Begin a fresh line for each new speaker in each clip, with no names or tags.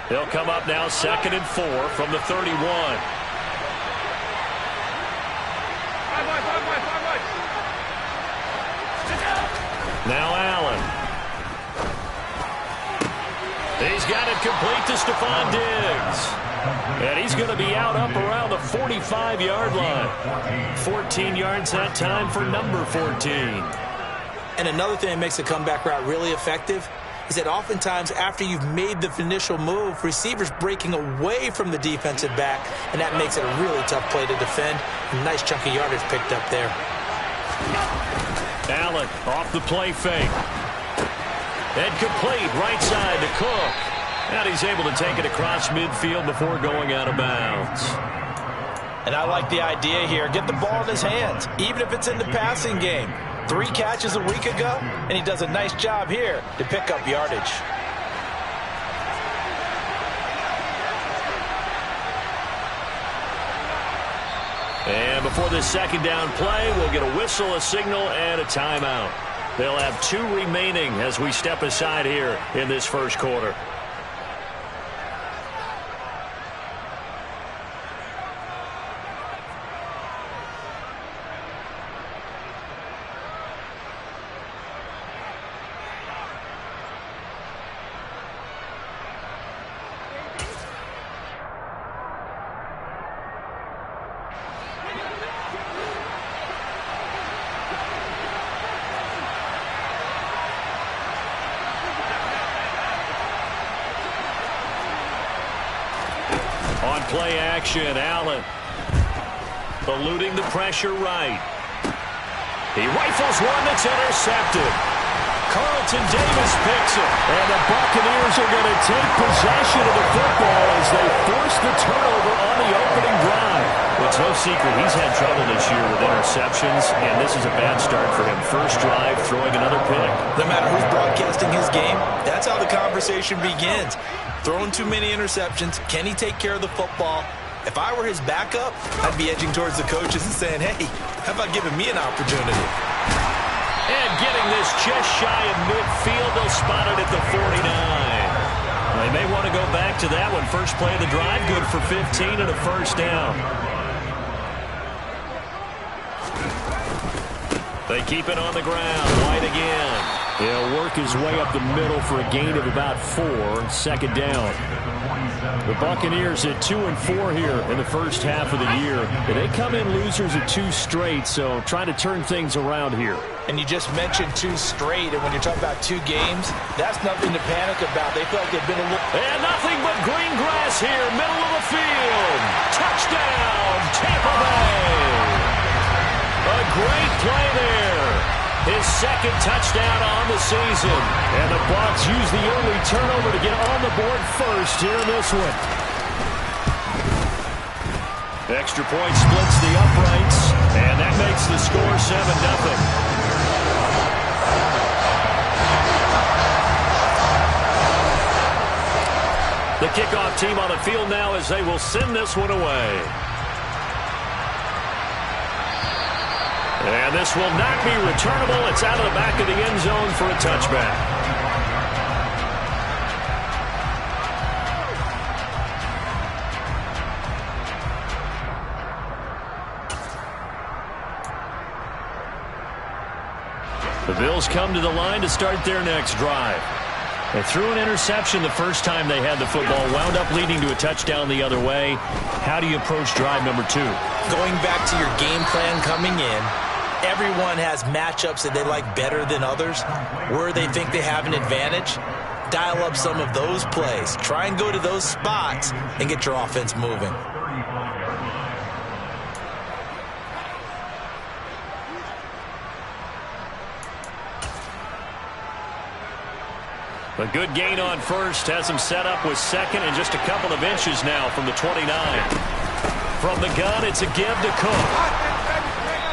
They'll come up now 2nd and 4 from the 31. Now Allen. He's got it complete to Stephon Diggs. And he's going to be out up around the 45-yard line. 14 yards that time for number 14.
And another thing that makes a comeback route really effective is that oftentimes after you've made the initial move, receivers breaking away from the defensive back, and that makes it a really tough play to defend. A nice chunk of yardage picked up there.
Allen off the play fake. And complete right side to Cook. And he's able to take it across midfield before going out of bounds.
And I like the idea here. Get the ball in his hands, even if it's in the passing game. 3 catches a week ago, and he does a nice job here to pick up yardage.
And before this second down play, we'll get a whistle, a signal, and a timeout. They'll have 2 remaining as we step aside here in this first quarter. On play action, Allen eluding the pressure right. He rifles one that's intercepted. Carlton Davis picks it. And the Buccaneers are going to take possession of the football as they force the turnover on the opening drive. Well, it's no secret he's had trouble this year with interceptions, and this is a bad start for him. First drive, throwing another pick.
No matter who's broadcasting his game, that's how the conversation begins. Throwing too many interceptions. Can he take care of the football? If I were his backup, I'd be edging towards the coaches and saying, hey, how about giving me an opportunity?
And getting this just shy of midfield, they'll spot it at the 49. They may want to go back to that one. First play of the drive, good for 15 and a first down. They keep it on the ground. White again. He'll work his way up the middle for a gain of about 4. Second down. The Buccaneers at 2 and 4 here in the first half of the year. They come in losers at 2 straight, so trying to turn things around here.
And you just mentioned 2 straight, and when you're talking about 2 games, that's nothing to panic about. They feel like they've been a little...
And nothing but green grass here, middle of the field. Touchdown, Tampa Bay. A great play there. His second touchdown on the season. And the Bucs use the early turnover to get on the board first here in this one. Extra point splits the uprights, and that makes the score 7-0. The kickoff team on the field now as they will send this one away. And this will not be returnable. It's out of the back of the end zone for a touchback. The Bills come to the line to start their next drive. They threw an interception the first time they had the football, wound up leading to a touchdown the other way. How do you approach drive number 2?
Going back to your game plan coming in, everyone has matchups that they like better than others. Where they think they have an advantage, dial up some of those plays. Try and go to those spots and get your offense moving.
A good gain on first has him set up with second and just a couple of inches now from the 29. From the gun, it's a give to Cook.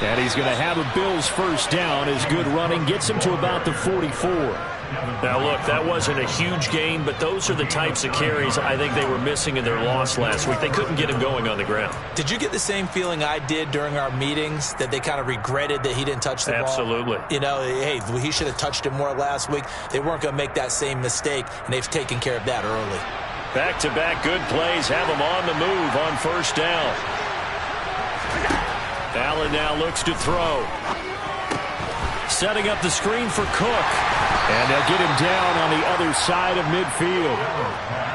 And he's going to have a Bills first down as good running gets him to about the 44. Now, look, that wasn't a huge gain, but those are the types of carries I think they were missing in their loss last week. They couldn't get him going on the ground.
Did you get the same feeling I did during our meetings, that they kind of regretted that he didn't touch the ball?
Absolutely.
You know, hey, he should have touched it more last week. They weren't going to make that same mistake, and they've taken care of that early.
Back-to-back good plays have him on the move on first down. Allen now looks to throw. Setting up the screen for Cook. And they'll get him down on the other side of midfield.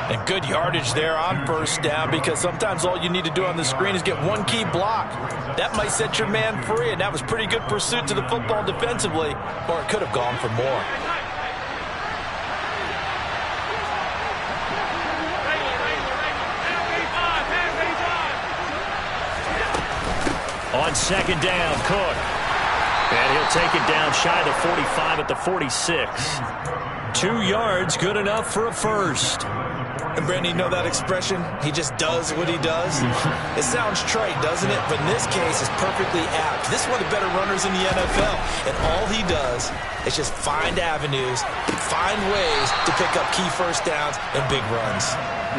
And good yardage there on first down, because sometimes all you need to do on the screen is get one key block. That might set your man free, and that was pretty good pursuit to the football defensively, or it could have gone for more.
On second down, Cook. And he'll take it down shy of the 45 at the 46. 2 yards, good enough for a first.
And Brandon, you know that expression? He just does what he does. It sounds trite, doesn't it? But in this case, it's perfectly apt. This is one of the better runners in the NFL. And all he does is just find avenues, find ways to pick up key first downs and big runs.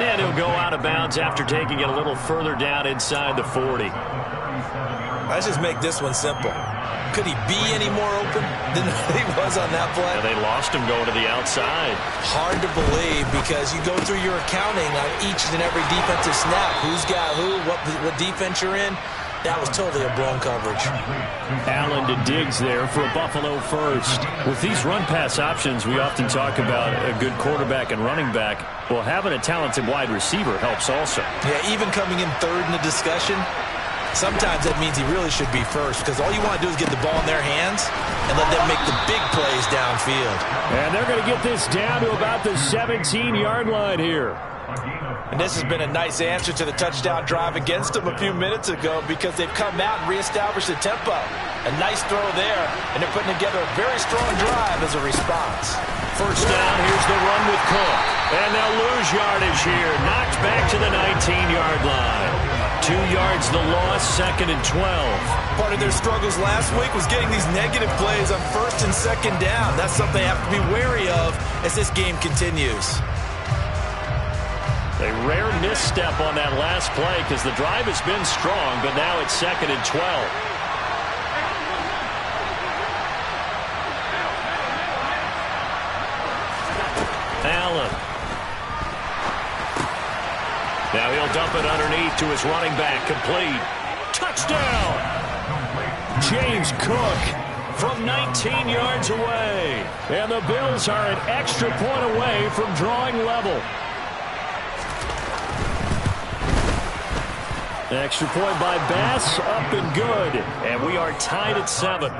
And he'll go out of bounds after taking it a little further down inside the 40.
Let's just make this one simple. Could he be any more open than he was on that play?
Yeah, they lost him going to the outside.
Hard to believe, because you go through your accounting on each and every defensive snap. Who's got who, what defense you're in. That was totally a blown coverage.
Allen to Diggs there for a Buffalo first. With these run-pass options, we often talk about a good quarterback and running back. Well, having a talented wide receiver helps also.
Yeah, even coming in third in the discussion, sometimes that means he really should be first, because all you want to do is get the ball in their hands and let them make the big plays downfield.
And they're going to get this down to about the 17-yard line here.
And this has been a nice answer to the touchdown drive against them a few minutes ago, because they've come out and reestablished the tempo. A nice throw there, and they're putting together a very strong drive as a response.
First down, here's the run with Cook. And they'll lose yardage here. Knocked back to the 19-yard line. 2 yards the loss, 2nd and 12.
Part of their struggles last week was getting these negative plays on 1st and 2nd down. That's something they have to be wary of as this game continues.
A rare misstep on that last play, because the drive has been strong, but now it's 2nd and 12. Allen. Now he'll dump it underneath to his running back. Complete. Touchdown! James Cook from 19 yards away. And the Bills are an extra point away from drawing level. Extra point by Bass, up and good. And we are tied at 7.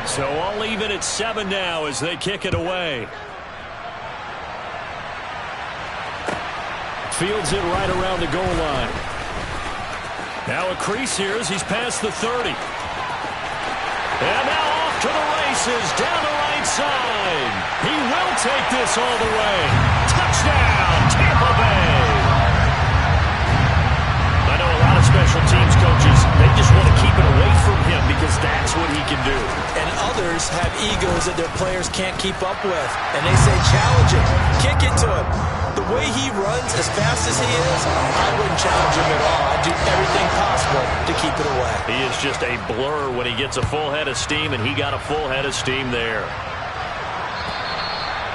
So all even at 7 now as they kick it away. Fields it right around the goal line. Now a crease here as he's past the 30. And now off to the races, down the right side. He will take this all the way. Touchdown, Tampa Bay. I know a lot of special teams coaches, they just want to keep it away from him because that's what he can do.
And others have egos that their players can't keep up with. And they say, challenge him, kick it to him. The way he runs, as fast as he is, I wouldn't challenge him at all. I'd do everything possible to keep it away.
He is just a blur when he gets a full head of steam, and he got a full head of steam there.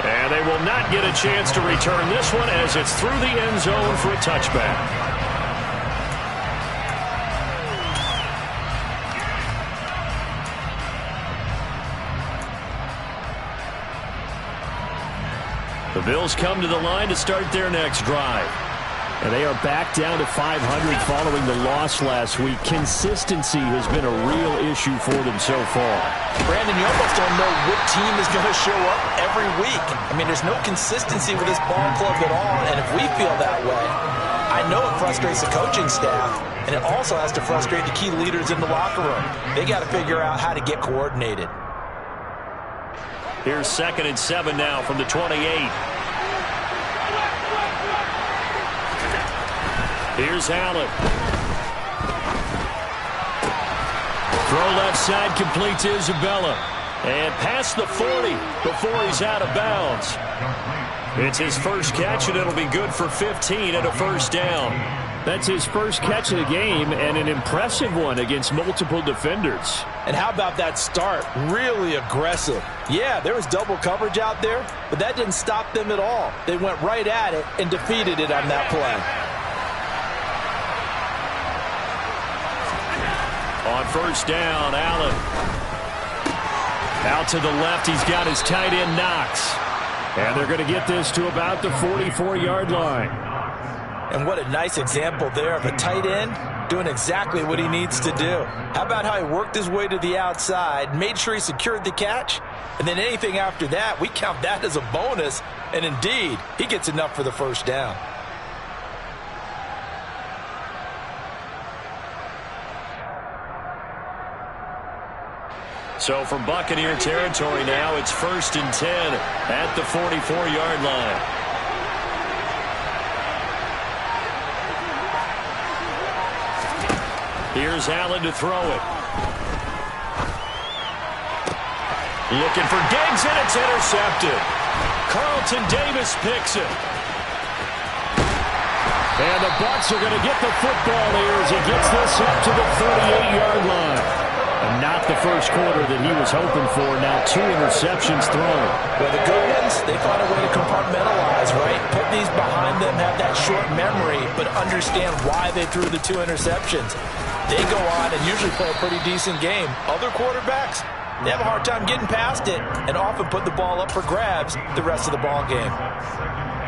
And they will not get a chance to return this one as it's through the end zone for a touchback. The Bills come to the line to start their next drive. And they are back down to 500 following the loss last week. Consistency has been a real issue for them so far.
Brandon, you almost don't know what team is going to show up every week. I mean, there's no consistency with this ball club at all, and if we feel that way, I know it frustrates the coaching staff, and it also has to frustrate the key leaders in the locker room. They got to figure out how to get coordinated.
Here's 2nd and 7 now from the 28. Here's Allen. Throw left side, complete to Isabella. And past the 40 before he's out of bounds. It's his first catch, and it'll be good for 15 and a first down. That's his first catch of the game, and an impressive one against multiple defenders.
And how about that start? Really aggressive. Yeah, there was double coverage out there, but that didn't stop them at all. They went right at it and defeated it on that play.
On first down, Allen. Out to the left, he's got his tight end, Knox. And they're going to get this to about the 44-yard line.
And what a nice example there of a tight end doing exactly what he needs to do. How about how he worked his way to the outside, made sure he secured the catch, and then anything after that, we count that as a bonus. And indeed, he gets enough for the first down.
So from Buccaneer territory now, it's 1st and 10 at the 44-yard line. Here's Allen to throw it. Looking for Diggs, and it's intercepted. Carlton Davis picks it. And the Bucs are going to get the football here as he gets this up to the 38-yard line. And not the first quarter that he was hoping for. Now 2 interceptions thrown.
Well, the good ones, they find a way to compartmentalize, right? Put these behind them, have that short memory, but understand why they threw the 2 interceptions. They go on and usually play a pretty decent game. Other quarterbacks, they have a hard time getting past it and often put the ball up for grabs the rest of the ball game.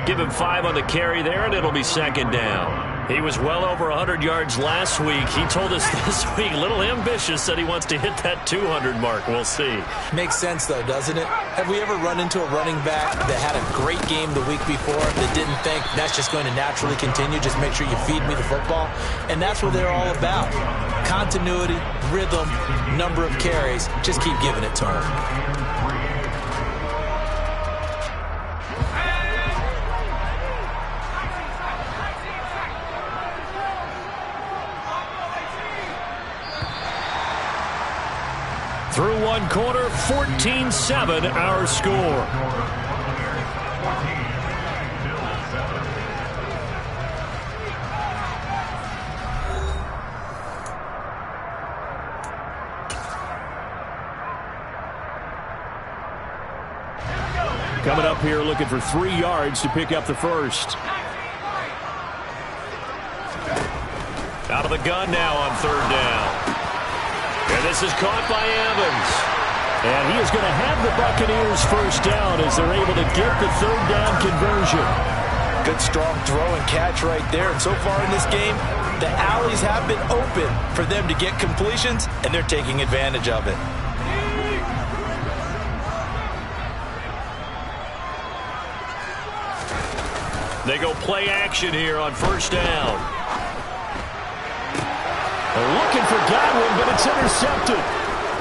Give him 5 on the carry there, and it'll be 2nd down. He was well over 100 yards last week. He told us this week, a little ambitious, said he wants to hit that 200 mark. We'll see.
Makes sense, though, doesn't it? Have we ever run into a running back that had a great game the week before that didn't think that's just going to naturally continue? Just make sure you feed me the football. And that's what they're all about. Continuity, rhythm, number of carries. Just keep giving it to them.
Through one quarter, 14-7 our score. Coming up here looking for 3 yards to pick up the first. Out of the gun now on 3rd down. And this is caught by Evans. And he is going to have the Buccaneers first down as they're able to get the 3rd down conversion.
Good strong throw and catch right there. And so far in this game, the alleys have been open for them to get completions, and they're taking advantage of it.
They go play action here on 1st down. Looking for Godwin, but it's intercepted.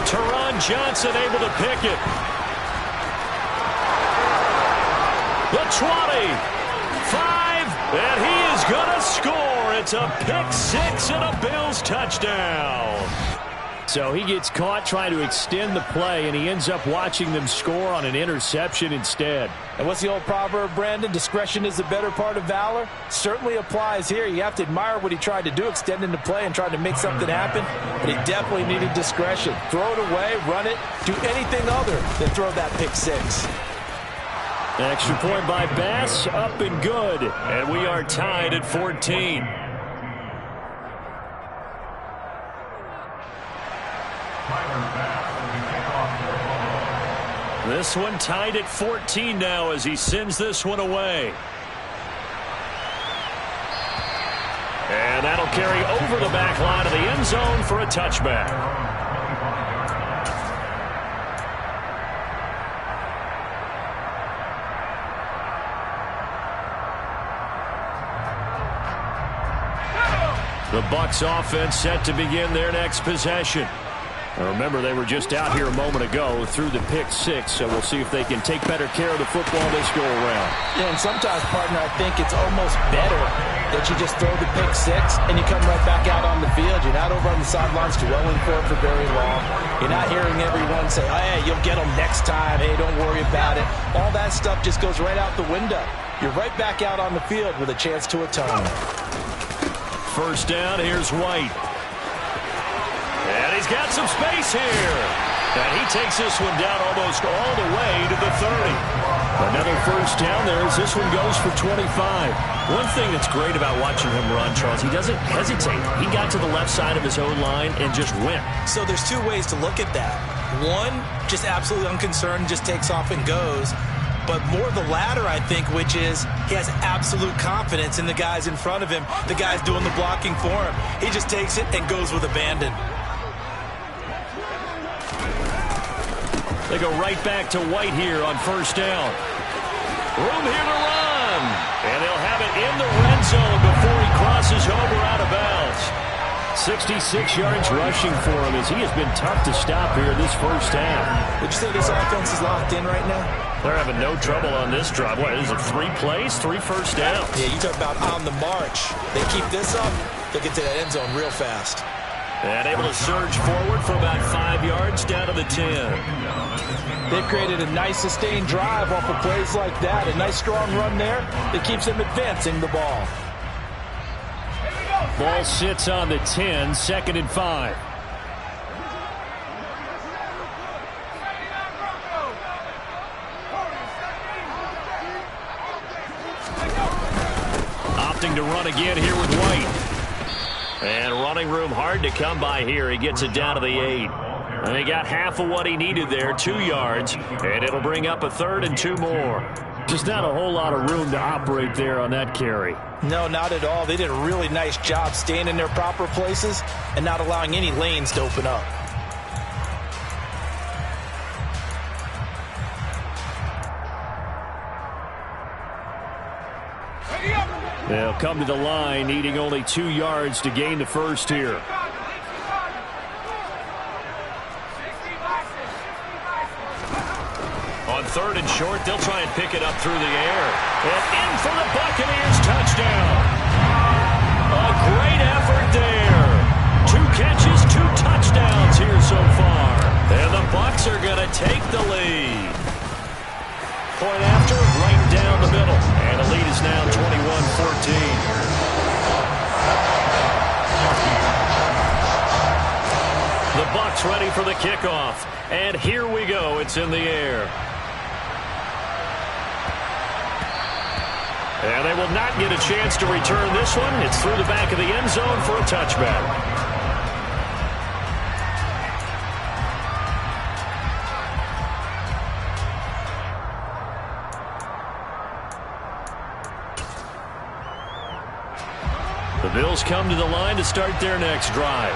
Teron Johnson able to pick it. The 20, 5, and he is going to score. It's a pick 6 and a Bills touchdown. So he gets caught trying to extend the play, and he ends up watching them score on an interception instead.
And what's the old proverb, Brandon? Discretion is the better part of valor. Certainly applies here. You have to admire what he tried to do, extending the play and trying to make something happen. But he definitely needed discretion. Throw it away, run it, do anything other than throw that pick 6.
An extra point by Bass, up and good. And we are tied at 14. This one tied at 14 now as he sends this one away. And that'll carry over the back line of the end zone for a touchback. The Bucs offense set to begin their next possession. Now remember, they were just out here a moment ago through the pick 6, so we'll see if they can take better care of the football this go around.
Yeah, and sometimes, partner, I think it's almost better that you just throw the pick 6 and you come right back out on the field. You're not over on the sidelines dwelling for it for very long. You're not hearing everyone say, oh, hey, you'll get them next time. Hey, don't worry about it. All that stuff just goes right out the window. You're right back out on the field with a chance to atone.
first down. Here's White. And he's got some space here. And he takes this one down almost all the way to the 30. Another first down there as this one goes for 25. One thing that's great about watching him run, Charles, he doesn't hesitate. He got to the left side of his own line and just went.
So there's two ways to look at that. One, just absolutely unconcerned, just takes off and goes. But more the latter, I think, which is he has absolute confidence in the guys in front of him, the guys doing the blocking for him. He just takes it and goes with abandon.
They go right back to White here on first down. Room here to run. And they'll have it in the red zone before he crosses over out of bounds. 66 yards rushing for him as he has been tough to stop here this first half.
Would you say this offense is locked in right now?
They're having no trouble on this drive. What, is it 3 plays, 3 first downs?
Yeah, you talk about on the march. They keep this up, they'll get to that end zone real fast.
And able to surge forward for about 5 yards down to the 10.
They've created a nice sustained drive off of plays like that. A nice strong run there that keeps them advancing the ball.
Ball sits on the 10, 2nd and 5. Opting to run again here with White. And running room hard to come by here. He gets it down to the 8. And he got half of what he needed there, 2 yards. And it'll bring up a 3rd and 2 more. Just not a whole lot of room to operate there on that carry.
No, not at all. They did a really nice job staying in their proper places and not allowing any lanes to open up.
They'll come to the line, needing only 2 yards to gain the first here. On 3rd and short, they'll try and pick it up through the air. And in for the Buccaneers touchdown. A great effort there. 2 catches, 2 touchdowns here so far. And the Bucs are going to take the lead. Point after, right down the middle. And the lead is now 21-14. The Bucs ready for the kickoff. And here we go. It's in the air. And they will not get a chance to return this one. It's through the back of the end zone for a touchback. The Bills come to the line to start their next drive.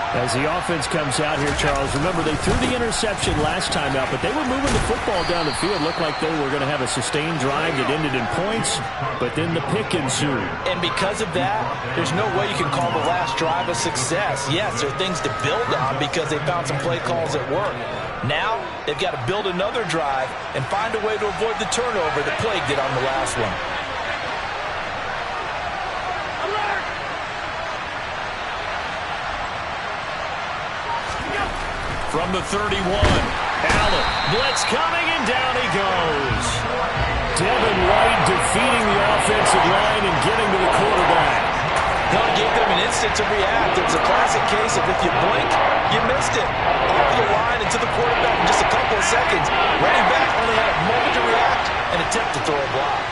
As the offense comes out here, Charles, remember they threw the interception last time out, but they were moving the football down the field. Looked like they were going to have a sustained drive that ended in points, but then the pick ensued.
And because of that, there's no way you can call the last drive a success. Yes, there are things to build on because they found some play calls that work. Now, they've got to build another drive and find a way to avoid the turnover that plagued it on the last one.
From the 31, Allen, blitz coming, and down he goes. Devin White defeating the offensive line and getting to the quarterback.
No, it gave them an instant to react. It was a classic case of if you blink, you missed it. Off the line and to the quarterback in just a couple of seconds. Running back only had a moment to react and attempt to throw a block.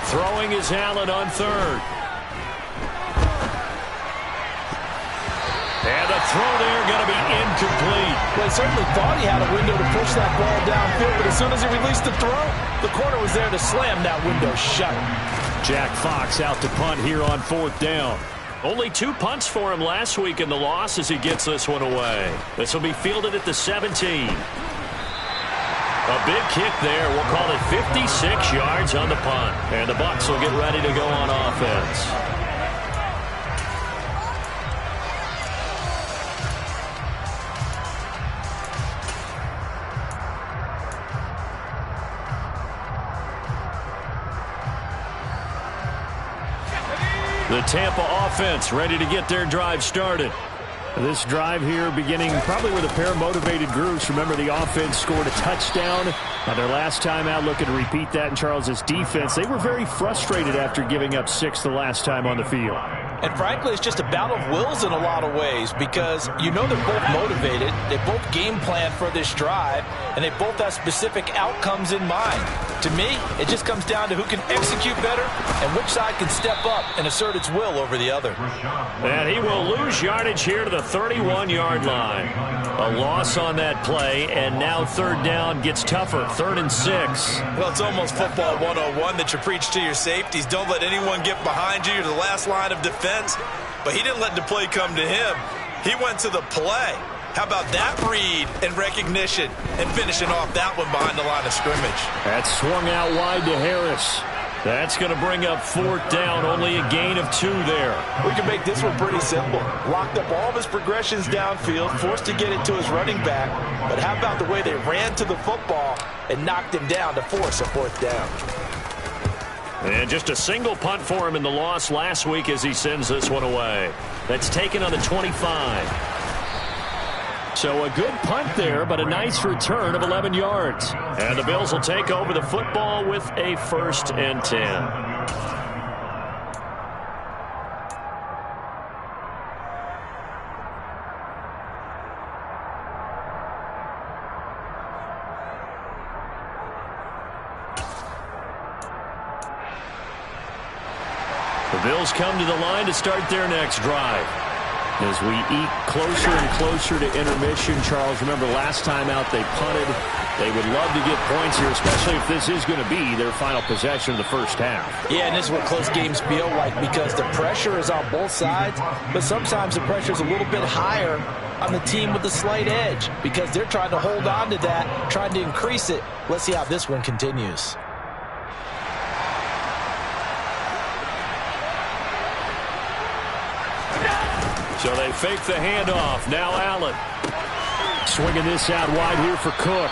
Throwing is Allen on 3rd. And the throw there going to be incomplete.
Well, he certainly thought he had a window to push that ball downfield, but as soon as he released the throw, the corner was there to slam that window shut.
Jack Fox out to punt here on 4th down. Only 2 punts for him last week in the loss as he gets this one away. This will be fielded at the 17. A big kick there. We'll call it 56 yards on the punt. And the Bucs will get ready to go on offense. The Tampa offense ready to get their drive started. This drive here beginning probably with a pair of motivated groups. Remember, the offense scored a touchdown. Their last time out, looking to repeat that in Charles's defense. They were very frustrated after giving up 6 the last time on the field.
And frankly, it's just a battle of wills in a lot of ways because you know they're both motivated. They both game plan for this drive, and they both have specific outcomes in mind. To me, it just comes down to who can execute better and which side can step up and assert its will over the other.
And he will lose yardage here to the 31-yard line. A loss on that play, and now third down gets tougher, 3rd and 6.
Well, it's almost football 101 that you preach to your safeties. Don't let anyone get behind you. You're the last line of defense. But he didn't let the play come to him. He went to the play. How about that read and recognition and finishing off that one behind the line of scrimmage?
That swung out wide to Harris. That's going to bring up 4th down, only a gain of 2 there.
We can make this one pretty simple. Locked up all of his progressions downfield, forced to get it to his running back. But how about the way they ran to the football and knocked him down to force a 4th down?
And just a single punt for him in the loss last week as he sends this one away. That's taken on the 25. So a good punt there, but a nice return of 11 yards. And the Bills will take over the football with a 1st and 10. The Bills come to the line to start their next drive. As we eat closer and closer to intermission, Charles, remember last time out they punted. They would love to get points here, especially if this is going to be their final possession of the first half.
Yeah, and this is what close games feel like because the pressure is on both sides, but sometimes the pressure is a little bit higher on the team with the slight edge because they're trying to hold on to that, trying to increase it. Let's see how this one continues.
So they fake the handoff. Now Allen. Swinging this out wide here for Cook.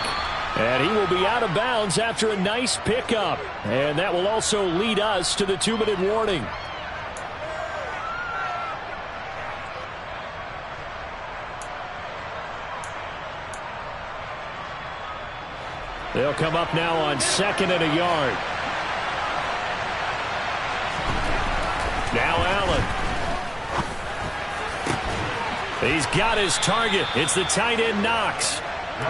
And he will be out of bounds after a nice pickup. And that will also lead us to the 2-minute warning. They'll come up now on 2nd and a yard. Now Allen. He's got his target. It's the tight end Knox.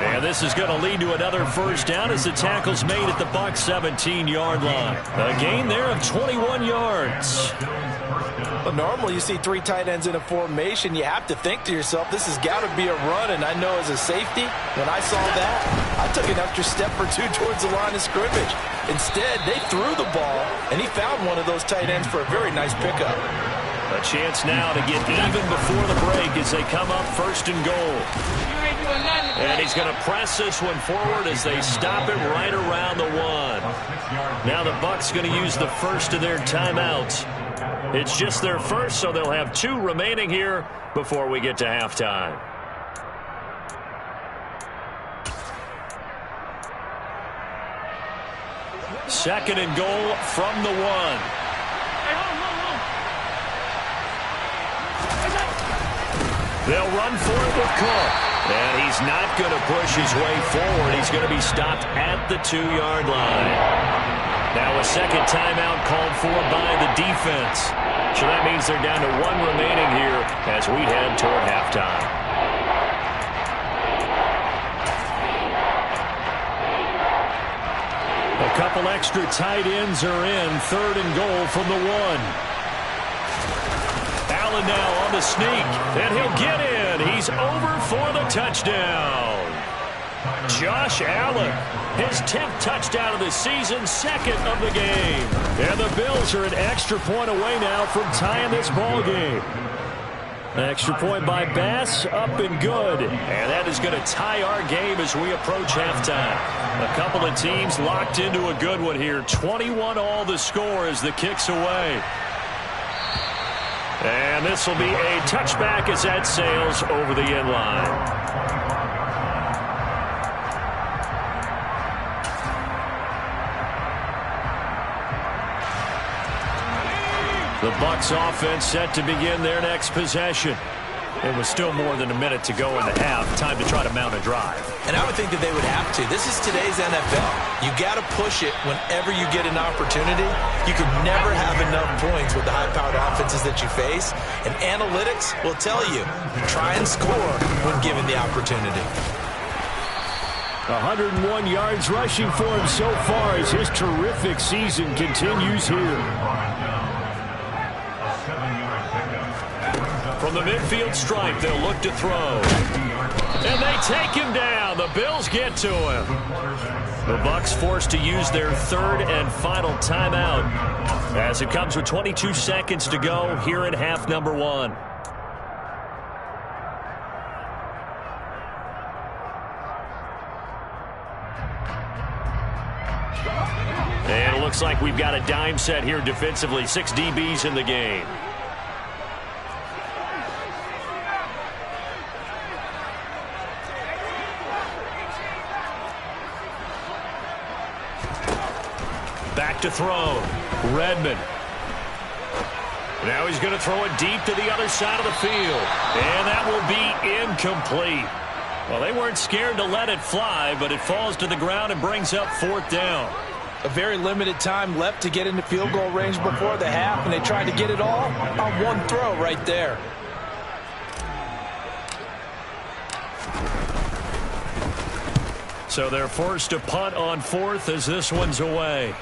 And this is going to lead to another first down as the tackle's made at the Bucs 17-yard line. A gain there of 21 yards.
Well, normally you see 3 tight ends in a formation. You have to think to yourself, this has got to be a run. And I know as a safety, when I saw that, I took an extra step or 2 towards the line of scrimmage. Instead, they threw the ball, and he found one of those tight ends for a very nice pickup.
A chance now to get even before the break as they come up 1st and goal. And he's going to press this one forward as they stop it right around the 1. Now the Bucs going to use the first of their timeouts. It's just their first, so they'll have 2 remaining here before we get to halftime. Second and goal from the 1. They'll run for it with Cook. And he's not going to push his way forward. He's going to be stopped at the 2-yard line. Now a second timeout called for by the defense. So that means they're down to 1 remaining here as we head toward halftime. A couple extra tight ends are in. 3rd and goal from the 1. Allen now on the sneak, and he'll get in. He's over for the touchdown. Josh Allen, his 10th touchdown of the season, 2nd of the game. And the Bills are an extra point away now from tying this ball game. Extra point by Bass, up and good. And that is going to tie our game as we approach halftime. A couple of teams locked into a good one here. 21 all the score as the kick's away. And this will be a touchback as that sails over the end line. The Bucs offense set to begin their next possession. It was still more than a minute to go in the half. Time to try to mount a drive.
And I would think that they would have to. This is today's NFL. You got to push it whenever you get an opportunity. You can never have enough points with the high-powered offenses that you face. And analytics will tell you, try and score when given the opportunity.
101 yards rushing for him so far as his terrific season continues here.
From the midfield stripe, they'll look to throw. And they take him down. The Bills get to him. The Bucs forced to use their third and final timeout as it comes with 22 seconds to go here in half number 1. And it looks like we've got a dime set here defensively. 6 DBs in the game. Back to throw. Redmond. Now he's going to throw it deep to the other side of the field. And that will be incomplete. Well, they weren't scared to let it fly, but it falls to the ground and brings up 4th down.
A very limited time left to get into field goal range before the half, and they tried to get it all on one throw right there.
So they're forced to punt on 4th as this one's away.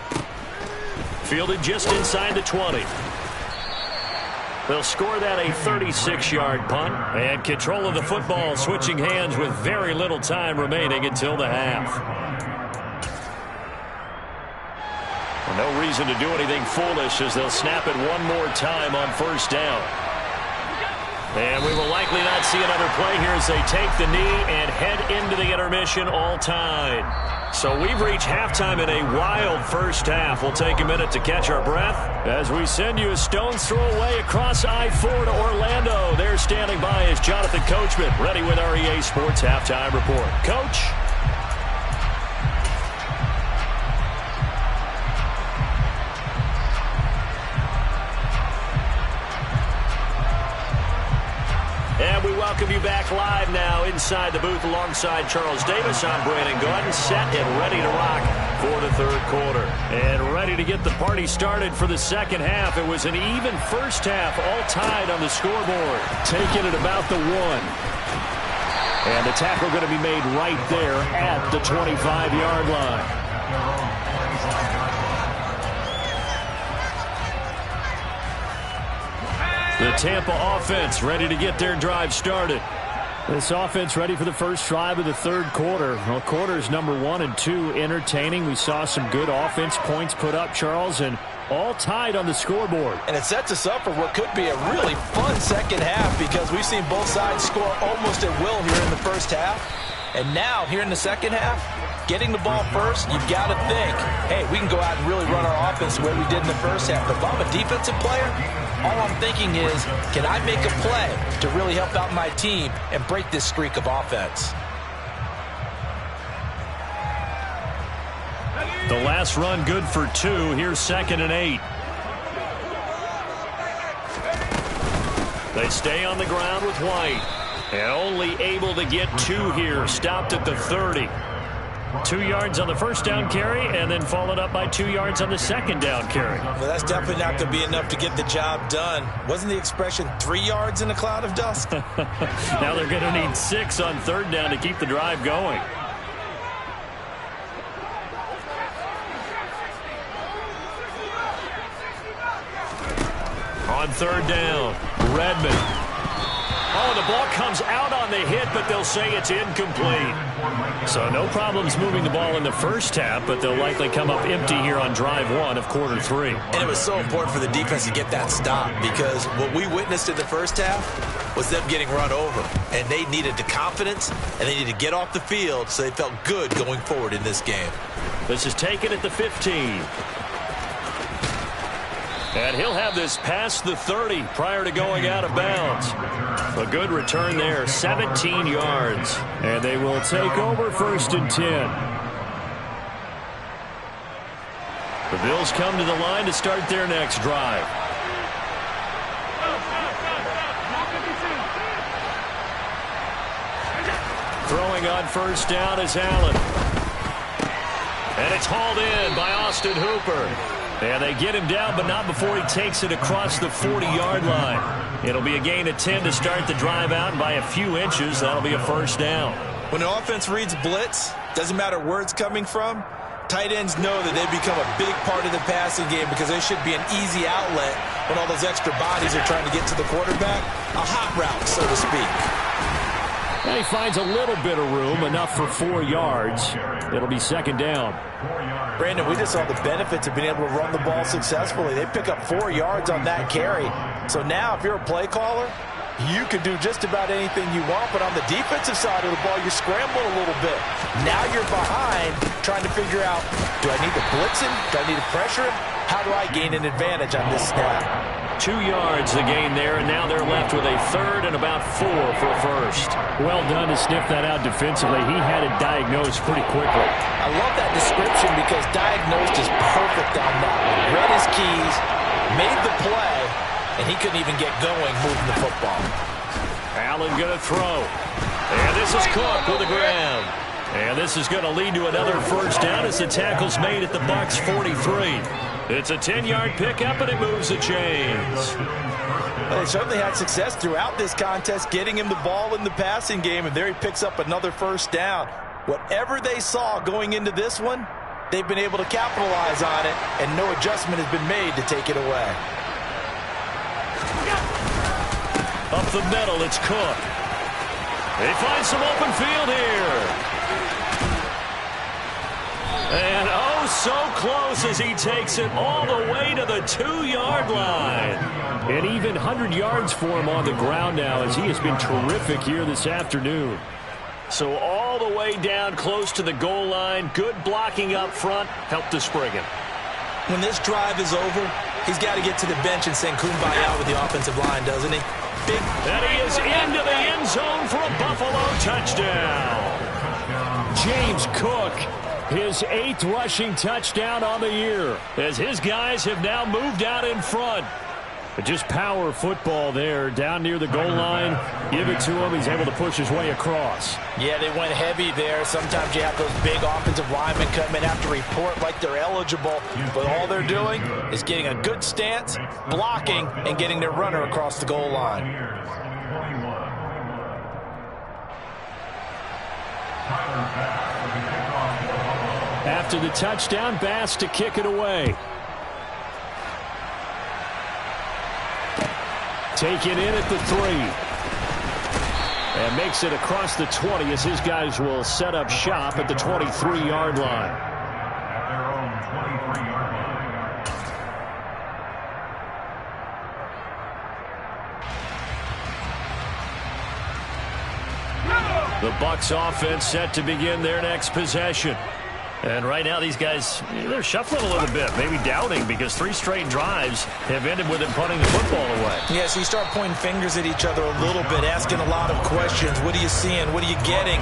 Fielded just inside the 20. They'll score that a 36-yard punt. And control of the football switching hands with very little time remaining until the half. No reason to do anything foolish as they'll snap it one more time on 1st down. And we will likely not see another play here as they take the knee and head into the intermission all tied. So we've reached halftime in a wild first half. We'll take a minute to catch our breath as we send you a stone's throw away across I-4 to Orlando. There standing by is Jonathan Coachman, ready with our EA Sports Halftime Report. Coach? And we welcome you back live now inside the booth alongside Charles Davis. I'm Brandon Gordon, set and ready to rock for the 3rd quarter. And ready to get the party started for the 2nd half. It was an even first half, all tied on the scoreboard.
Taking it about the 1.
And the tackle going to be made right there at the 25-yard line. The Tampa offense ready to get their drive started.
This offense ready for the first drive of the 3rd quarter. Well, quarters number 1 and 2 entertaining. We saw some good offense points put up, Charles, and all tied on the scoreboard.
And it sets us up for what could be a really fun 2nd half because we've seen both sides score almost at will here in the first half. And now, here in the 2nd half, getting the ball first, you've got to think, hey, we can go out and really run our offense the way we did in the first half. But if I'm a defensive player, all I'm thinking is, can I make a play to really help out my team and break this streak of offense?
The last run good for 2. Here's 2nd and 8. They stay on the ground with White. And only able to get 2 here. Stopped at the 30. 2 yards on the first down carry, and then followed up by 2 yards on the second down carry.
Well, that's definitely not going to be enough to get the job done. Wasn't the expression 3 yards in a cloud of dust?
Now they're going to need 6 on 3rd down to keep the drive going. On 3rd down, Redmond. Oh, the ball comes out on the hit, but they'll say it's incomplete. So no problems moving the ball in the first half, but they'll likely come up empty here on drive 1 of quarter 3.
And it was so important for the defense to get that stop because what we witnessed in the first half was them getting run over. And they needed the confidence, and they needed to get off the field so they felt good going forward in this game.
This is taken at the 15. And he'll have this past the 30 prior to going out of bounds. A good return there, 17 yards.
And they will take over 1st and 10.
The Bills come to the line to start their next drive. Throwing on first down is Allen. And it's hauled in by Austin Hooper. And they get him down, but not before he takes it across the 40-yard line. It'll be a gain of 10 to start the drive out, and by a few inches, that'll be a first down.
When an offense reads blitz, doesn't matter where it's coming from, tight ends know that they become a big part of the passing game because they should be an easy outlet when all those extra bodies are trying to get to the quarterback. A hot route, so to speak.
And he finds a little bit of room, enough for 4 yards. It'll be second down.
Brandon, we just saw the benefits of being able to run the ball successfully. They pick up 4 yards on that carry. So now if you're a play caller, you can do just about anything you want, but on the defensive side of the ball, you're scrambling a little bit. Now you're behind trying to figure out, do I need to blitz him? Do I need to pressure him? How do I gain an advantage on this snap?
2 yards the gain there, and now they're left with a third and about 4 for a first.
Well done to sniff that out defensively. He had it diagnosed pretty quickly.
I love that description because diagnosed is perfect on that one. Read his keys, made the play, and he couldn't even get going moving the football.
Allen going to throw. And this is Cook with the grab. And this is going to lead to another first down as the tackle's made at the Bucs 43. It's a 10-yard pickup, and it moves the chains.
Well, they certainly had success throughout this contest, getting him the ball in the passing game, and there he picks up another first down. Whatever they saw going into this one, they've been able to capitalize on it, and no adjustment has been made to take it away.
Up the middle, it's Cook. They find some open field here. And oh, so close as he takes it all the way to the 2-yard line.
And even 100 yards for him on the ground now as he has been terrific here this afternoon.
So all the way down close to the goal line. Good blocking up front. Helped to spring him.
When this drive is over, he's got to get to the bench and sing Kumbaya with the offensive line, doesn't he?
And he is into the end zone for a Buffalo touchdown.
James Cook, his 8th rushing touchdown on the year,
as his guys have now moved out in front.
But just power football there, down near the goal line. Give it to him. He's able to push his way across.
Yeah, they went heavy there. Sometimes you have those big offensive linemen come in, have to report like they're eligible. But all they're doing is getting a good stance, blocking, and getting their runner across the goal line.
After the touchdown, Bass to kick it away. Taken in at the 3. And makes it across the 20 as his guys will set up shop at the 23-yard line.
The Bucs offense set to begin their next possession. And right now these guys, they're shuffling a little bit, maybe doubting because 3 straight drives have ended with them punting the football away.
Yeah, so you start pointing fingers at each other a little bit, asking a lot of questions. What are you seeing? What are you getting?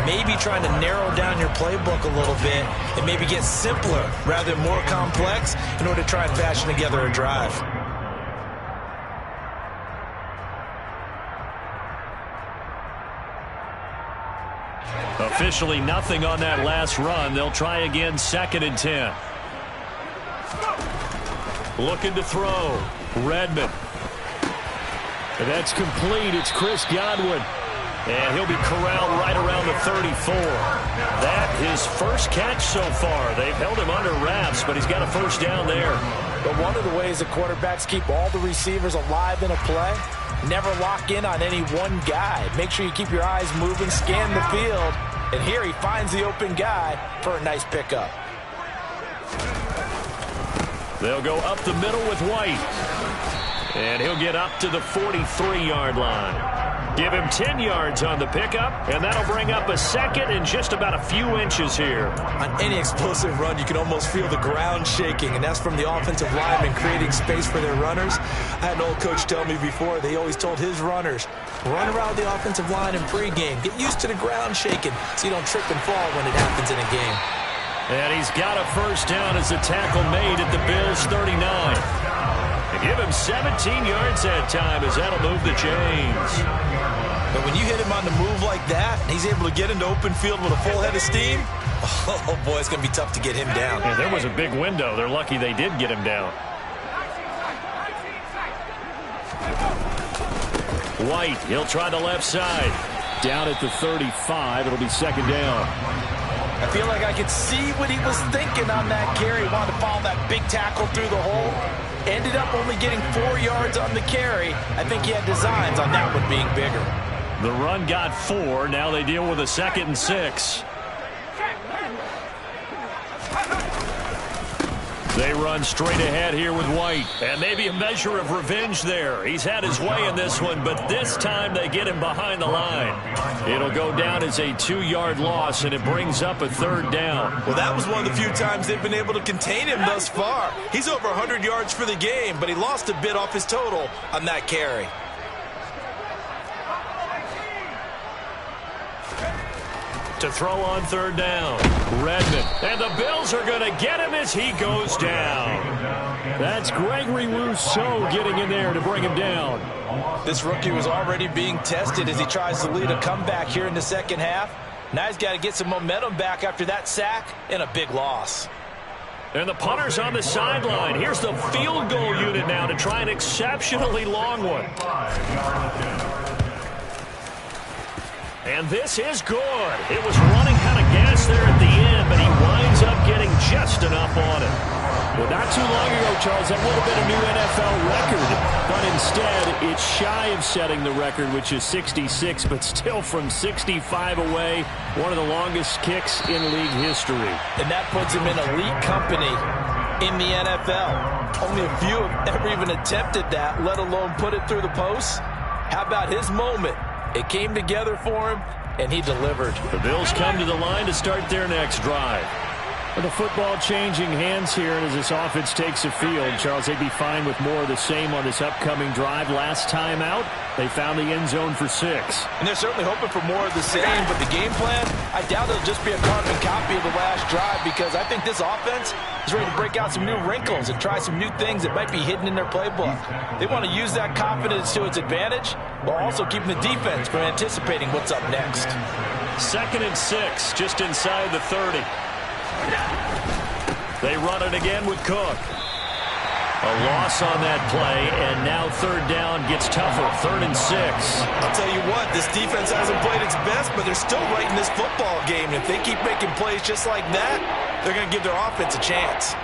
Maybe trying to narrow down your playbook a little bit and maybe get simpler rather than more complex in order to try and fashion together a drive.
Officially nothing on that last run. They'll try again, 2nd and 10. Looking to throw. Redmond.
And that's complete. It's Chris Godwin.
And he'll be corralled right around the 34. That his first catch so far. They've held him under wraps, but he's got a first down there.
But one of the ways that quarterbacks keep all the receivers alive in a play, never lock in on any one guy. Make sure you keep your eyes moving, scan the field. And here he finds the open guy for a nice pickup.
They'll go up the middle with White. And he'll get up to the 43-yard line. Give him 10 yards on the pickup, and that'll bring up a second and just about a few inches here.
On any explosive run, you can almost feel the ground shaking, and that's from the offensive linemen creating space for their runners. I had an old coach tell me before, they always told his runners, run around the offensive line in pregame. Get used to the ground shaking so you don't trip and fall when it happens in a game.
And he's got a first down as the tackle made at the Bills' 39. And Give him 17 yards that time as that'll move the chains.
But when you hit him on the move like that, and he's able to get into open field with a full head of steam, oh boy, it's going to be tough to get him down.
Yeah, there was a big window. They're lucky they did get him down.
White, he'll try the left side.
Down at the 35, it'll be second down.
I feel like I could see what he was thinking on that carry. He wanted to follow that big tackle through the hole. Ended up only getting 4 yards on the carry. I think he had designs on that one being bigger.
The run got 4. Now they deal with a 2nd and 6. They run straight ahead here with White. And maybe a measure of revenge there. He's had his way in this one, but this time they get him behind the line. It'll go down as a 2-yard loss, and it brings up a 3rd down.
Well, that was one of the few times they've been able to contain him thus far. He's over 100 yards for the game, but he lost a bit off his total on that carry.
To throw on 3rd down. Redmond. And the Bills are going to get him as he goes down.
That's Gregory Rousseau getting in there to bring him down.
This rookie was already being tested as he tries to lead a comeback here in the second half. Now he's got to get some momentum back after that sack and a big loss.
And the punter's on the sideline. Here's the field goal unit now to try an exceptionally long one. And this is good. It was running out of gas there at the end, but he winds up getting just enough on it.
Well, not too long ago, Charles, that would have been a new NFL record. But instead, it's shy of setting the record, which is 66, but still from 65 away, one of the longest kicks in league history.
And that puts him in elite company in the NFL. Only a few have ever even attempted that, let alone put it through the post. How about his moment? It came together for him, and he delivered.
The Bills come to the line to start their next drive.
With the football changing hands here, and as this offense takes the field, Charles, they'd be fine with more of the same on this upcoming drive. Last time out, they found the end zone for 6.
And they're certainly hoping for more of the same, but the game plan, I doubt it'll just be a carbon copy of the last drive, because I think this offense is ready to break out some new wrinkles and try some new things that might be hidden in their playbook. They want to use that confidence to its advantage, while also keeping the defense from anticipating what's up next.
2nd and 6, just inside the 30. They run it again with Cook. A loss on that play, and now 3rd down gets tougher. 3rd and 6.
I'll tell you what, this defense hasn't played its best, but they're still right in this football game. And if they keep making plays just like that, they're going to give their offense a chance.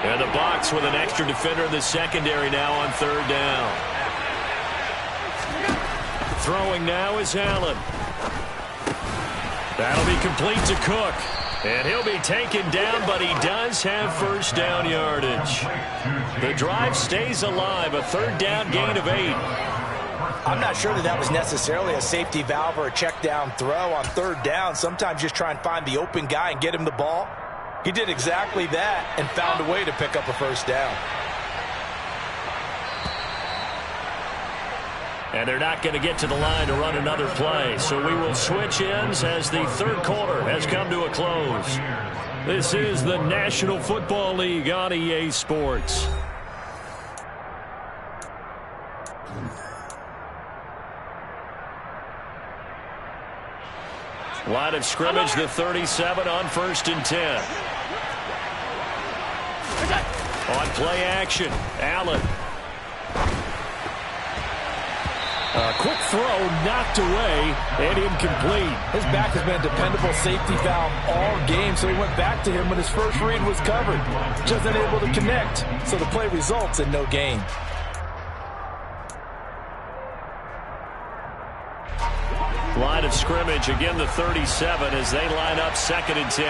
And the Bucs with an extra defender in the secondary now on 3rd down. Throwing now is Allen. That'll be complete to Cook. And he'll be taken down, but he does have 1st down yardage. The drive stays alive, a 3rd down gain of 8.
I'm not sure that was necessarily a safety valve or a check down throw on 3rd down. Sometimes just try and find the open guy and get him the ball. He did exactly that and found a way to pick up a 1st down.
And they're not going to get to the line to run another play. So we will switch ends as the 3rd quarter has come to a close. This is the National Football League on EA Sports. Line of scrimmage, the 37 on 1st and 10. On play action, Allen.
A quick throw knocked away and incomplete.
His back has been a dependable safety valve all game, so he went back to him when his first read was covered. Just unable to connect, so the play results in no gain.
Line of scrimmage, again the 37 as they line up 2nd and 10.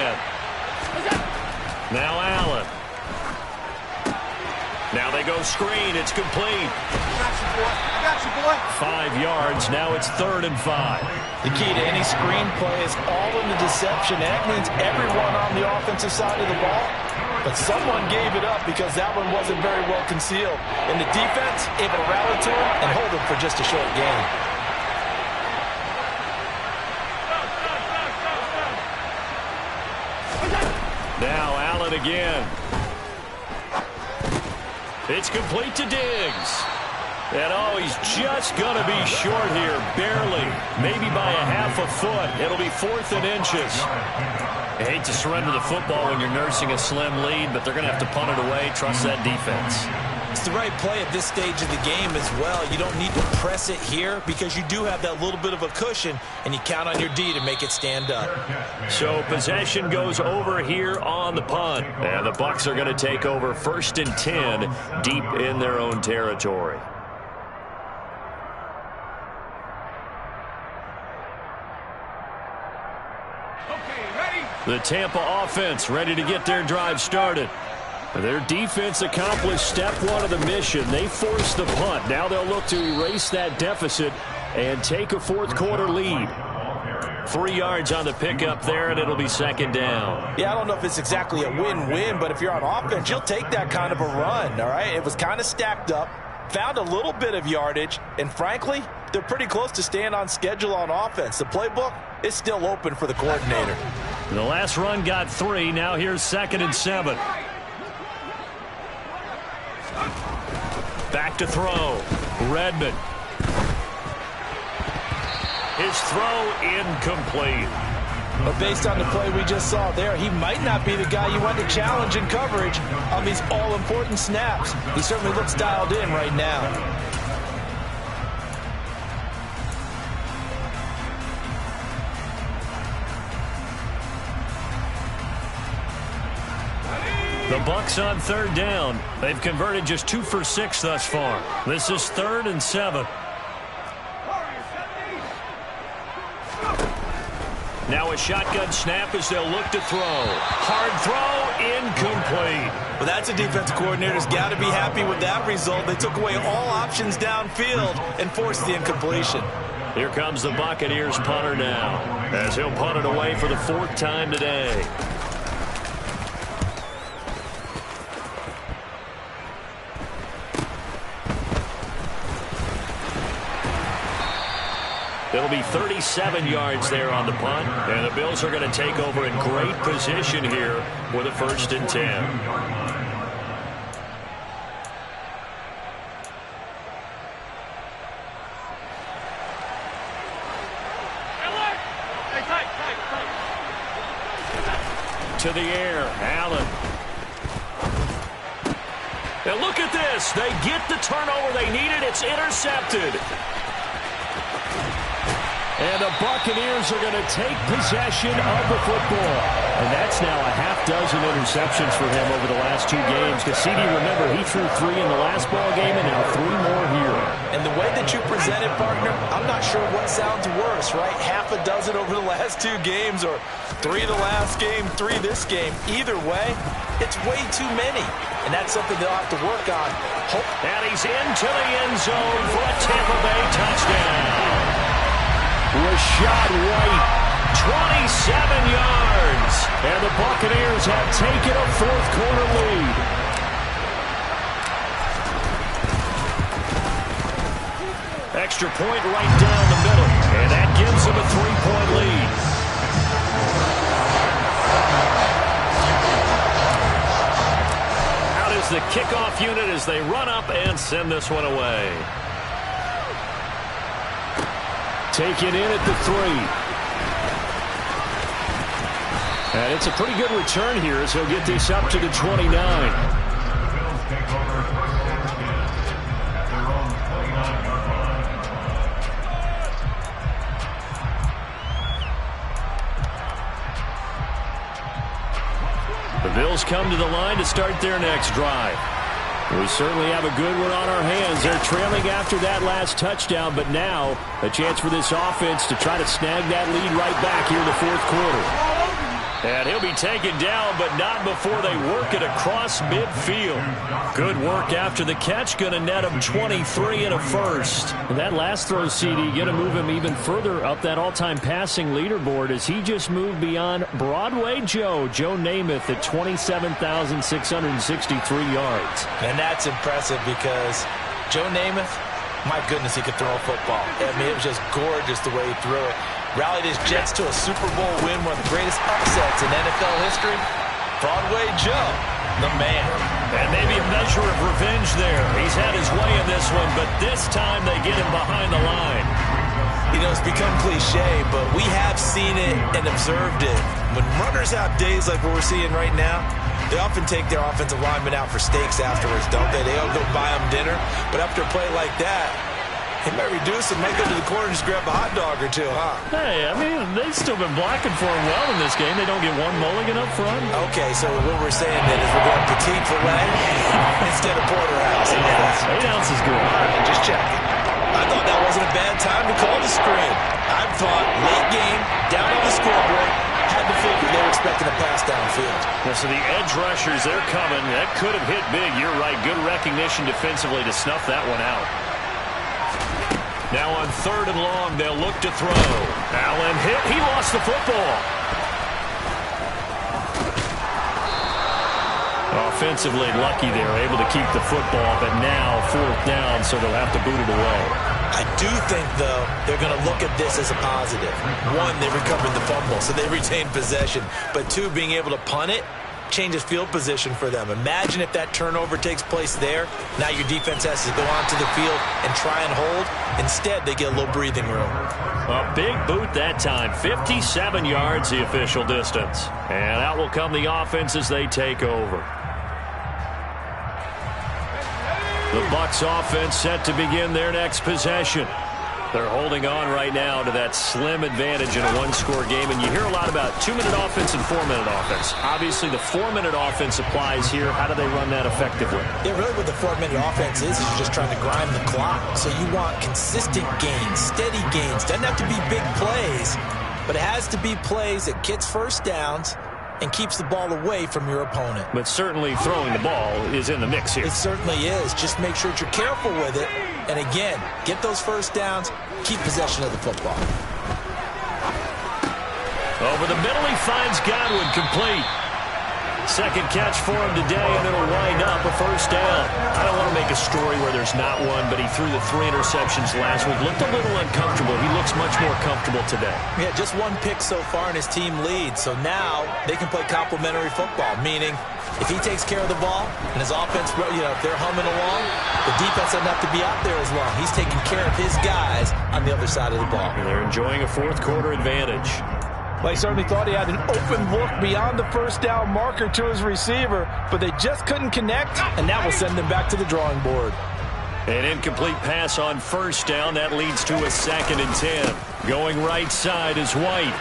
Now Allen. Now they go screen. It's complete.
I got you, boy.
5 yards. Now it's 3rd and 5.
The key to any screen play is all in the deception. That means everyone on the offensive side of the ball. But someone gave it up because that one wasn't very well concealed. And the defense able to rally to him and hold him for just a short gain.
Now Allen Allen again. It's complete to Diggs. And, oh, he's just going to be short here, barely, maybe by a half a foot. It'll be 4th and inches. I hate to surrender the football when you're nursing a slim lead, but they're going to have to punt it away. Trust that defense.
It's the right play at this stage of the game as well. You don't need to press it here because you do have that little bit of a cushion, and you count on your D to make it stand up.
So possession goes over here on the punt. And the Bucs are going to take over 1st and 10 deep in their own territory. The Tampa offense ready to get their drive started. Their defense accomplished step 1 of the mission. They forced the punt. Now they'll look to erase that deficit and take a 4th quarter lead. 3 yards on the pickup there, and it'll be 2nd down.
Yeah, I don't know if it's exactly a win-win, but if you're on offense, you'll take that kind of a run, all right? It was kind of stacked up, found a little bit of yardage, and frankly, they're pretty close to staying on schedule on offense. The playbook is still open for the coordinator.
The last run got 3. Now here's 2nd and 7. Back to throw. Redmond. His throw incomplete.
But based on the play we just saw there, he might not be the guy you want to challenge in coverage on these all-important snaps. He certainly looks dialed in right now.
The Bucs on 3rd down. They've converted just 2 for 6 thus far. This is 3rd and 7. Now a shotgun snap as they'll look to throw. Hard throw, incomplete.
Well, that's a defensive coordinator's got to be happy with that result. They took away all options downfield and forced the incompletion.
Here comes the Buccaneers punter now, as he'll punt it away for the 4th time today. It'll be 37 yards there on the punt, and the Bills are going to take over in great position here with a 1st and 10. To the air, Allen. And look at this. They get the turnover they needed. It's intercepted. And the Buccaneers are going to take possession of the football. And that's now a half dozen interceptions for him over the last 2 games. Because, CD, remember, he threw 3 in the last ball game and now 3 more here. And the way that you present it, partner, I'm not sure what sounds worse, right? Half a dozen over the last 2 games or 3 the last game, 3 this game. Either way, it's way too many. And that's something they'll have to work on. And he's into the end zone for a Tampa Bay touchdown. Rashad White, 27 yards. And the Buccaneers have taken a 4th quarter lead. Extra point right down the middle. And that gives them a 3-point lead. Out is the kickoff unit as they run up and send this one away. Taken in at the 3. And it's a pretty good return here as he'll get this up to the 29. The Bills come to the line to start their next drive. We certainly have a good one on our hands. They're trailing after that last touchdown, but now a chance for this offense to try to snag that lead right back here in the 4th quarter. And he'll be taken down, but not before they work it across midfield. Good work after the catch. Going to net him 23 and a first. And that last throw, CD, going to move him even further up that all-time passing leaderboard as he just moved beyond Broadway Joe Namath at 27,663 yards.
And that's impressive because Joe Namath, my goodness, he could throw a football. I mean, it was just gorgeous the way he threw it. Rallied his Jets to a Super Bowl win, one of the greatest upsets in NFL history. Broadway Joe, the man.
And maybe a measure of revenge there. He's had his way in this one, but this time they get him behind the line.
You know, it's become cliche, but we have seen it and observed it. When runners have days like what we're seeing right now, they often take their offensive linemen out for steaks afterwards, don't they? They all go buy them dinner. But after a play like that, he might reduce it, might go to the corner and just grab a hot dog or two, huh?
Hey, I mean, they've still been blocking for him well in this game. They don't get one mulligan up front.
Okay, so what we're saying then is we're going petite filet instead of porterhouse.
8 ounces good.
All right, just checking. I thought that wasn't a bad time to call the screen. I thought late game, down on the scoreboard, had to figure they were expecting a pass downfield.
Yeah, so the edge rushers, they're coming. That could have hit big. You're right. Good recognition defensively to snuff that one out. Now on 3rd and long, they'll look to throw. Allen hit. He lost the football. Offensively lucky they're able to keep the football, but now 4th down, so they'll have to boot it away.
I do think, though, they're going to look at this as a positive. 1, they recovered the fumble, so they retained possession. But 2, being able to punt it changes field position for them. Imagine if that turnover takes place there. Now your defense has to go onto the field and try and hold. Instead, they get a little breathing room.
A big boot that time. 57 yards, the official distance. And out will come the offense as they take over. The Bucs offense set to begin their next possession. They're holding on right now to that slim advantage in a one-score game, and you hear a lot about 2-minute offense and 4-minute offense. Obviously, the 4-minute offense applies here. How do they run that effectively?
Yeah, really what the 4-minute offense is you're just trying to grind the clock. So you want consistent gains, steady gains. Doesn't have to be big plays, but it has to be plays that gets first downs and keeps the ball away from your opponent.
But certainly throwing the ball is in the mix here.
It certainly is. Just make sure that you're careful with it. And again, get those first downs, keep possession of the football.
Over the middle, he finds Godwin complete. Second catch for him today, and it'll wind up a first down. I don't want to make a story where there's not one, but he threw the 3 interceptions last week. Looked a little uncomfortable. He looks much more comfortable today.
Yeah, just 1 pick so far, and his team leads. So now they can play complementary football, meaning if he takes care of the ball and his offense, you know, if they're humming along, the defense doesn't have to be out there as long. He's taking care of his guys on the other side of the ball.
And they're enjoying a 4th quarter advantage.
They certainly thought he had an open look beyond the first down marker to his receiver, but they just couldn't connect, and that will send them back to the drawing board.
An incomplete pass on first down. That leads to a 2nd and 10. Going right side is White.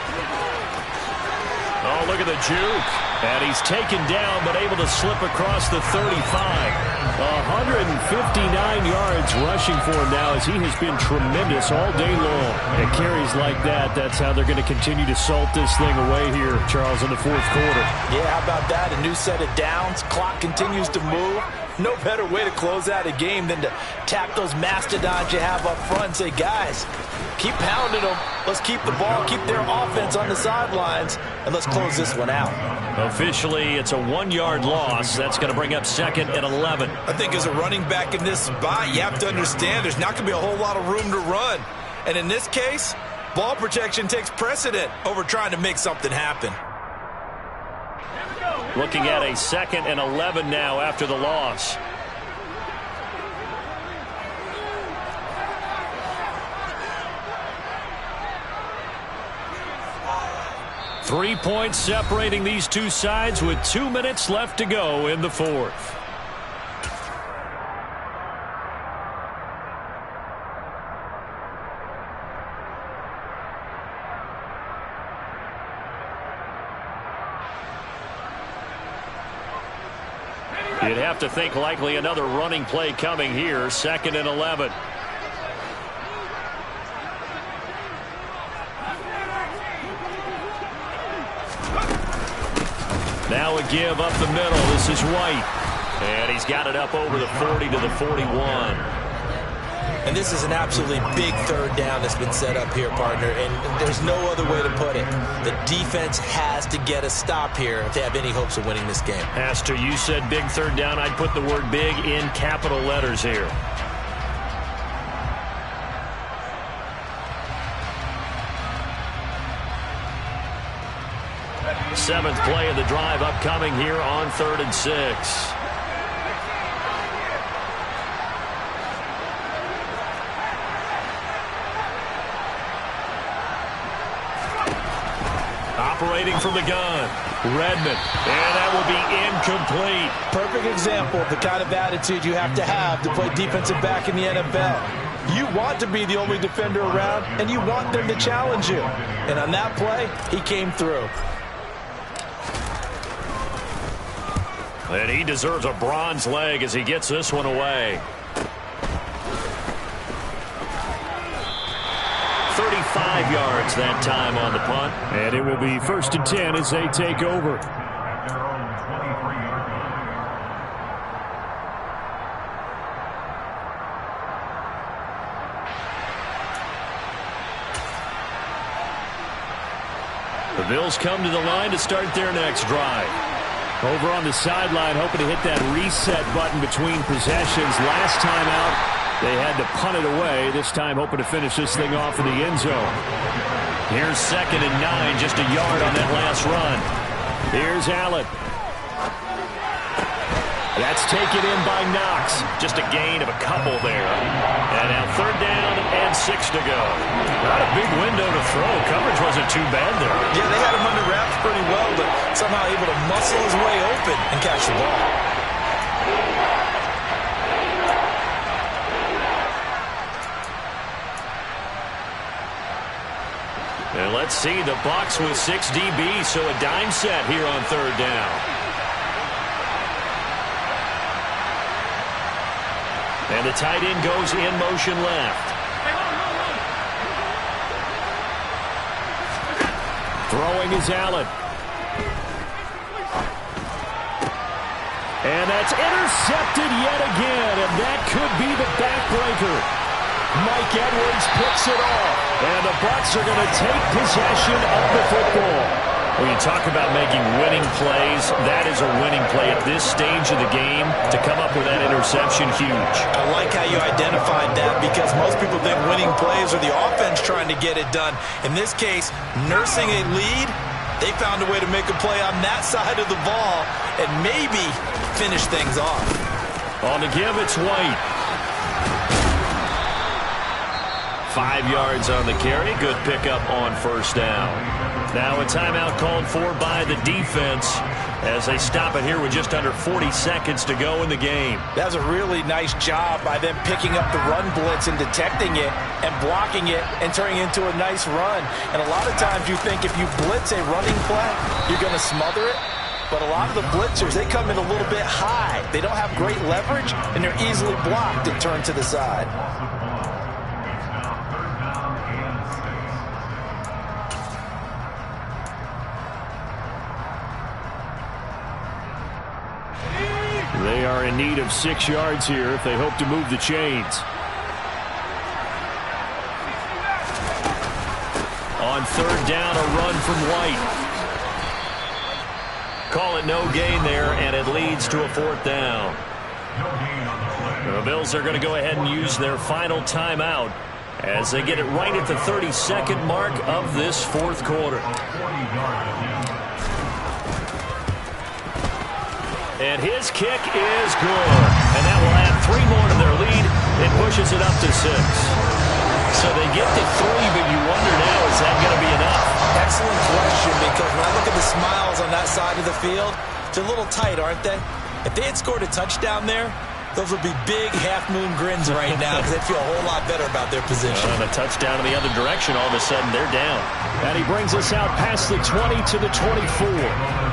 Oh, look at the juke. And he's taken down, but able to slip across the 35. 159 yards rushing for him now, as he has been tremendous all day long. And carries like that, that's how they're going to continue to salt this thing away here, Charles, in the 4th quarter.
Yeah, how about that? A new set of downs. Clock continues to move. No better way to close out a game than to tap those mastodons you have up front and say, guys, keep pounding them. Let's keep the ball, keep their offense on the sidelines, and let's close this one out.
Officially, it's a 1-yard loss. That's going to bring up 2nd and 11.
I think as a running back in this spot, you have to understand there's not going to be a whole lot of room to run. And in this case, ball protection takes precedent over trying to make something happen.
Looking at a 2nd and 11 now after the loss. Three points separating these two sides with 2 minutes left to go in the 4th. You'd have to think likely another running play coming here. 2nd and 11. Now a give up the middle. This is White. And he's got it up over the 40 to the 41.
And this is an absolutely big 3rd down that's been set up here, partner. And there's no other way to put it. The defense has to get a stop here if they have any hopes of winning this game.
Has to. You said big 3rd down. I'd put the word big in capital letters here. 7th play of the drive upcoming here on 3rd and 6. Operating from the gun, Redmond, and that will be incomplete.
Perfect example of the kind of attitude you have to play defensive back in the NFL. You want to be the only defender around, and you want them to challenge you. And on that play, he came through.
And he deserves a bronze leg as he gets this one away. 35 yards that time on the punt.
And it will be 1st and 10 as they take over.
The Bills come to the line to start their next drive.
Over on the sideline, hoping to hit that reset button between possessions. Last time out, they had to punt it away. This time hoping to finish this thing off in the end zone.
Here's 2nd and 9, just a yard on that last run.
Here's Allen. That's taken in by Knox.
Just a gain of a couple there. And now 3rd down and 6 to go. Not a big window to throw. Coverage wasn't too bad there.
Yeah, they had him under wraps pretty well, but somehow able to muscle his way open and catch the ball.
And let's see, the Bucs with 6 DBs, so a dime set here on 3rd down. And the tight end goes in motion left.
Throwing is Allen. And that's intercepted yet again, and that could be the backbreaker. Mike Edwards picks it off, and the Bucs are going to take possession of the football.
When you talk about making winning plays, that is a winning play at this stage of the game. To come up with that interception, huge.
I like how you identified that because most people think winning plays are the offense trying to get it done. In this case, nursing a lead, they found a way to make a play on that side of the ball and maybe finish things off.
On the give, it's White. 5 yards on the carry. Good pickup on 1st down. Now a timeout called for by the defense as they stop it here with just under 40 seconds to go in the game.
That was a really nice job by them picking up the run blitz and detecting it and blocking it and turning it into a nice run. And a lot of times you think if you blitz a running play, you're going to smother it. But a lot of the blitzers, they come in a little bit high. They don't have great leverage, and they're easily blocked and turned to the side.
They are in need of 6 yards here if they hope to move the chains.
On 3rd down, a run from White. Call it no gain there, and it leads to a 4th down. The Bills are going to go ahead and use their final timeout as they get it right at the 32nd mark of this 4th quarter. And his kick is good. And that will add 3 more to their lead. It pushes it up to 6. So they get to 3, but you wonder now, is that going to be enough?
Excellent question, because when I look at the smiles on that side of the field, they're a little tight, aren't they? If they had scored a touchdown there, those would be big half-moon grins right now because they feel a whole lot better about their position.
And a touchdown in the other direction, all of a sudden they're down.
And he brings us out past the 20 to the 24.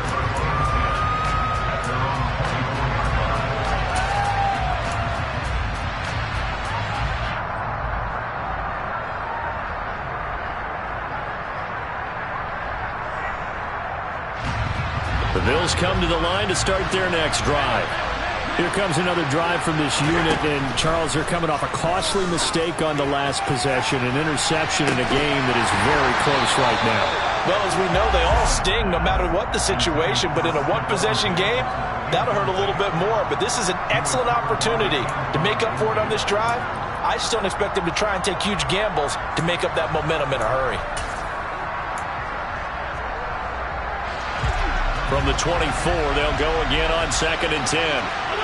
The Bills come to the line to start their next drive.
Here comes another drive from this unit, and Charles, they're coming off a costly mistake on the last possession, an interception in a game that is very close right now.
Well, as we know, they all sting no matter what the situation, but in a one-possession game, that'll hurt a little bit more. But this is an excellent opportunity to make up for it on this drive. I just don't expect them to try and take huge gambles to make up that momentum in a hurry.
From the 24, they'll go again on 2nd and 10.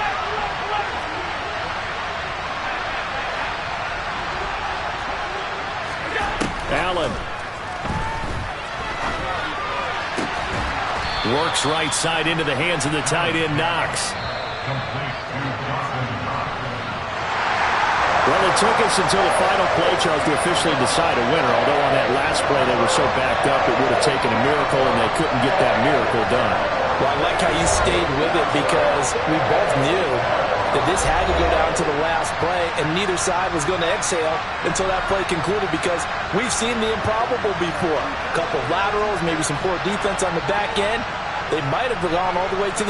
Allen. Works right side into the hands of the tight end, Knox.
Well, it took us until the final play, Charles, to officially decide a winner. Although on that last play they were so backed up it would have taken a miracle, and they couldn't get that miracle done.
Well, I like how you stayed with it because we both knew that this had to go down to the last play, and neither side was going to exhale until that play concluded because we've seen the improbable before. A couple of laterals, maybe some poor defense on the back end. They might have gone all the way to the